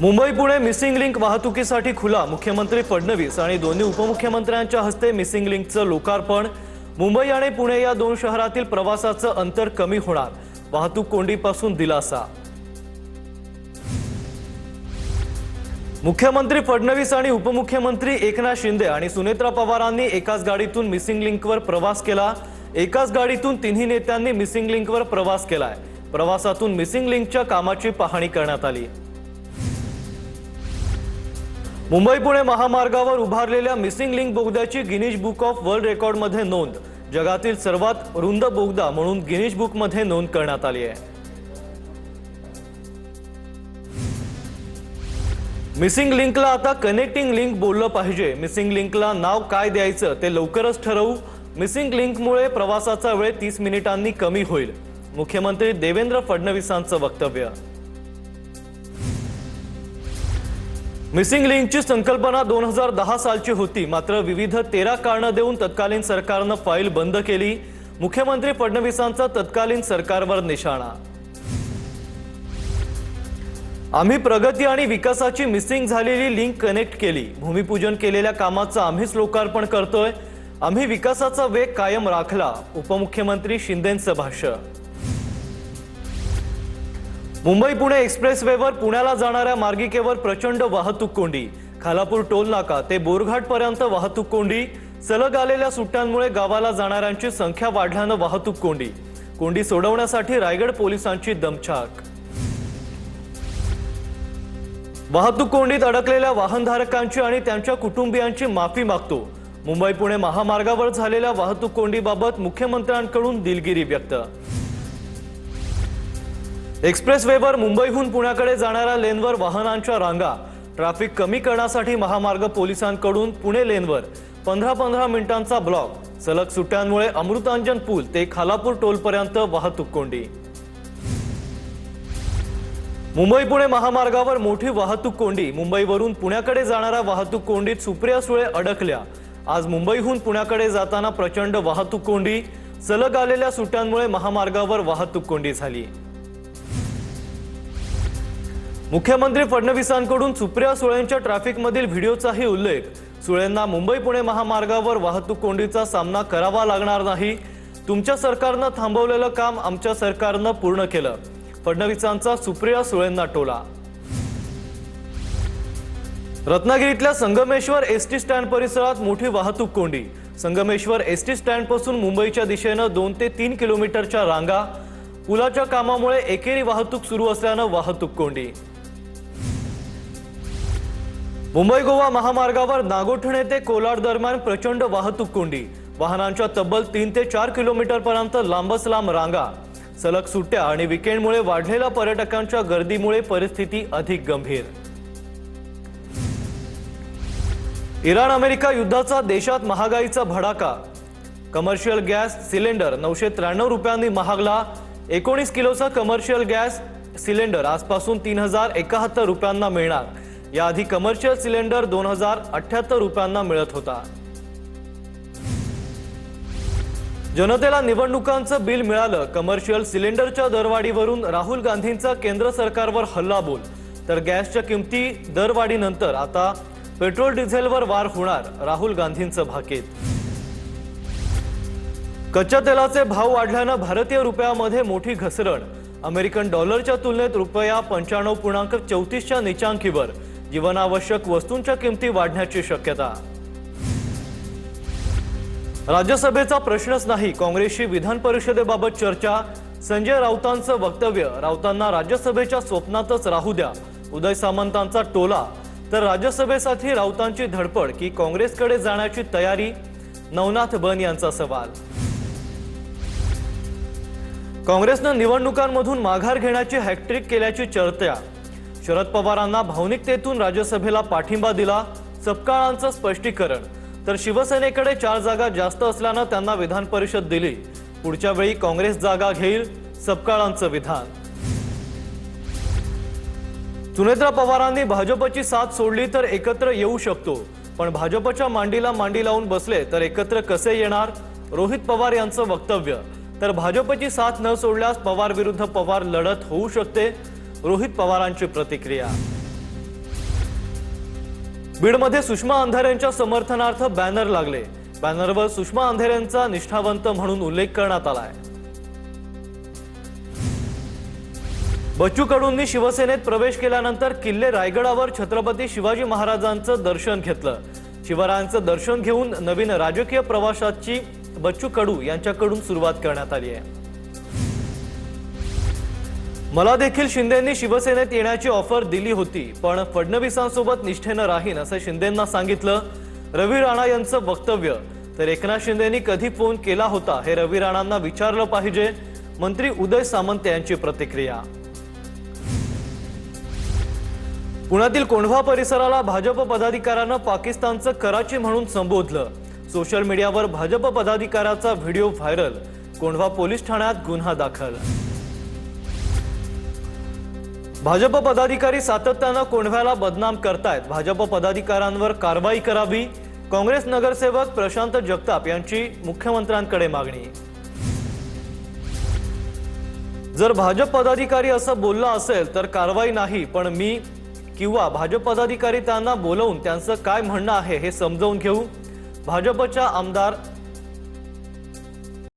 Mumbai Pune missing link वाहतुकीसाठी खुला। मुख्यमंत्री फडणवीस आणि दोन्ही उपमुख्यमंत्र्यांच्या हस्ते मिसिंग लिंकचं लोकार्पण। मुंबई आणि पुणे या दोन शहरातील प्रवासाचं अंतर कमी होणार, वाहतूक कोंडीपासून दिलासा। मुख्यमंत्री फडणवीस आणि उपमुख्यमंत्री एकनाथ शिंदे आणि सुनेत्रा पवारांनी एकाच गाडीतून मिसिंग लिंकवर प्रवास केला। एकाच गाडीतून तिन्ही नेत्यांनी मिसिंग लिंकवर प्रवास केलाय। प्रवासातून मिसिंग लिंकच्या कामाची पाहणी करण्यात आली। मुंबई पुणे महामार्गावर उभारलेल्या मिसिंग लिंक बोगद्याची गिनीज बुक ऑफ वर्ल्ड रेकॉर्डमध्ये नोंद। जगातील सर्वात रुंद बोगदा म्हणून गिनीज बुकमध्ये नोंद करण्यात आली आहे। मिसिंग लिंकला आता कनेक्टिंग लिंक बोललं पाहिजे। मिसिंग लिंकला नाव काय द्यायचं ते लवकरच ठरवू। मिसिंग लिंकमुळे प्रवासाचा वेळ 30 मिनिटांनी कमी होईल, मुख्यमंत्री देवेंद्र फडणवीसांचं वक्तव्य। मिसिंग लिंकची संकल्पना 2010 सालची होती, मात्र विविध 13 कारणं देऊन तत्कालीन सरकारनं फाईल बंद केली। मुख्यमंत्री फडणवीसांचा तत्कालीन सरकारवर निशाणा। आम्ही प्रगती आणि विकासाची मिसिंग झालेली लिंक कनेक्ट केली। भूमिपूजन केलेल्या कामाचं आम्हीच लोकार्पण करतोय। आम्ही विकासाचा वेग कायम राखला, उपमुख्यमंत्री शिंदेंचं भाष्य। मुंबई पुणे एक्सप्रेसवेवर पुण्याला जाणाऱ्या मार्गिकेवर प्रचंड वाहतूक कोंडी। खालापूर टोल नाका ते बोरघाट पर्यंत वाहतूक कोंडी। सलग आलेल्या सुट्ट्यांमुळे गावाला जाणाऱ्यांची संख्या वाढल्यानं वाहतूक कोंडी सोडवण्यासाठी रायगड पोलिसांची दमछाक। वाहतूक कोंडीत अडकलेल्या वाहनधारकांची आणि त्यांच्या कुटुंबियांची माफी मागतो। मुंबई पुणे महामार्गावर झालेल्या वाहतूक कोंडीबाबत मुख्यमंत्र्यांकडून दिलगिरी व्यक्त। एक्सप्रेसवेवर मुंबईहून पुण्याकडे जाणाऱ्या लेनवर वाहनांच्या रांगा। ट्रॅफिक कमी करण्यासाठी महामार्ग पोलिसांकडून पुणे लेनवर 15-15 मिनिटांचा ब्लॉक। सलग सुट्ट्यांमुळे अमृतांजन पूल ते खालापूर टोलपर्यंत वाहतूक कोंडी। मुंबई पुणे महामार्गावर मोठी वाहतूक कोंडी। मुंबईवरून पुण्याकडे जाणाऱ्या वाहतूक कोंडीत सुप्रिया सुळे अडकल्या। आज मुंबईहून पुण्याकडे जाताना प्रचंड वाहतूक कोंडी। सलग आलेल्या सुट्ट्यांमुळे महामार्गावर वाहतूक कोंडी झाली। मुख्यमंत्री फडणवीसांकडून सुप्रिया सुळेंच्या ट्रॅफिकमधील व्हिडिओचाही उल्लेख। सुळेंना मुंबई पुणे महामार्गावर वाहतूक कोंडीचा सामना करावा लागणार नाही। तुमच्या सरकारनं थांबवलेलं काम आमच्या सरकारनं पूर्ण केलं, फडणवीसांचा सुप्रिया सुळेंना टोला। रत्नागिरीतल्या संगमेश्वर एसटी स्टँड परिसरात मोठी वाहतूक कोंडी। संगमेश्वर एसटी स्टँड पासून मुंबईच्या दिशेनं 2 ते 3 किलोमीटरच्या रांगा। पुलाच्या कामामुळे एकेरी वाहतूक सुरू असल्यानं वाहतूक कोंडी। मुंबई गोवा महामार्गावर नागोठणे ते कोलाड दरम्यान प्रचंड वाहतूक कोंडी। वाहनांच्या तब्बल 3 ते 4 किलोमीटर पर्यंत लांबच लांब रांगा। सलग सुट्ट्या आणि विकेंडमुळे वाढलेल्या पर्यटकांच्या गर्दीमुळे परिस्थिती अधिक गंभीर। इराण अमेरिका युद्धाचा देशात महागाईचा भडाका। कमर्शियल गॅस सिलेंडर 993 रुपयांनी महागला। 19 किलोचा कमर्शियल गॅस सिलेंडर आजपासून 3071 रुपयांना मिळणार। याआधी कमर्शियल सिलेंडर 2078 रुपयांना मिळत होता। जनतेला निवडणुकांचं बिल मिळालं। कमर्शियल सिलेंडरच्या दरवाढीवरून राहुल गांधींचा केंद्र सरकारवर हल्लाबोल। तर गॅसच्या किमती दरवाढीनंतर आता पेट्रोल डिझेलवर वार होणार, राहुल गांधींचं भाकीत। कच्च्या तेलाचे भाव वाढल्यानं भारतीय रुपयामध्ये मोठी घसरण। अमेरिकन डॉलरच्या तुलनेत रुपया 95.34 च्या नीचांकीवर। जीवनावश्यक वस्तूंच्या किमती वाढण्याची शक्यता। राज्यसभेचा प्रश्नच नाही, काँग्रेसची विधान परिषदेबाबत चर्चा। संजय राऊतांचं वक्तव्य। राऊतांना राज्यसभेच्या स्वप्नातच राहू द्या, उदय सामंतांचा टोला। तर राज्यसभेसाठी राऊतांची धडपड की काँग्रेसकडे जाण्याची तयारी, नवनाथ बन यांचा सवाल। काँग्रेसनं निवडणुकांमधून माघार घेण्याची हॅट्रिक केल्याची चर्चा। शरद पवारांना भावनिकतेतून राज्यसभेला पाठिंबा दिला, सपकाळांचं स्पष्टीकरण। तर शिवसेनेकडे 4 जागा जास्त असल्यानं त्यांना विधान परिषद दिली। पुढच्या वेळी काँग्रेस जागा घेईल, सपकाळांचं विधान। सुनेत्रा पवारांनी भाजपची साथ सोडली तर एकत्र येऊ शकतो, पण भाजपच्या मांडीला मांडी लावून बसले तर एकत्र कसे येणार, रोहित पवार यांचं वक्तव्य। तर भाजपची साथ न सोडल्यास पवार विरुद्ध पवार लढत होऊ शकते, रोहित पवारांची प्रतिक्रिया। बीडमध्ये सुषमा अंधारेंच्या समर्थनार्थ बॅनर लागले। बॅनरवर सुषमा अंधारेंचा निष्ठावंत म्हणून उल्लेख करण्यात आलाय। बच्चू कडूंनी शिवसेनेत प्रवेश केल्यानंतर किल्ले रायगडावर छत्रपती शिवाजी महाराजांचं दर्शन घेतलं। शिवरायांचं दर्शन घेऊन नवीन राजकीय प्रवासाची बच्चू कडू यांच्याकडून सुरुवात करण्यात आली आहे। मला देखील शिंदेंनी शिवसेनेत येण्याची ऑफर दिली होती, पण फडणवीसांसोबत निष्ठेनं राहीन असं शिंदेंना सांगितलं। रवी राणा यांचं वक्तव्य। तर एकनाथ शिंदेंनी कधी फोन केला होता हे रवी राणांना विचारलं पाहिजे। मंत्री उदय सामंत यांची प्रतिक्रिया। पुण्यातील कोंढवा परिसराला भाजप पदाधिकाऱ्यानं पाकिस्तानचं कराची म्हणून संबोधलं। सोशल मीडियावर भाजप पदाधिकाऱ्याचा व्हिडिओ व्हायरल। कोंढवा पोलीस ठाण्यात गुन्हा दाखल। भाजप पदाधिकारी सातत्यानं कोंढव्याला बदनाम करतायत। भाजप पदाधिकाऱ्यांवर कारवाई करावी। काँग्रेस नगरसेवक प्रशांत जगताप यांची मुख्यमंत्र्यांकडे मागणी। जर भाजप पदाधिकारी असं बोलला असेल तर कारवाई नाही, पण मी किंवा भाजप पदाधिकारी त्यांना बोलवून त्यांचं काय म्हणणं आहे हे समजावून घेऊ। भाजपच्या आमदार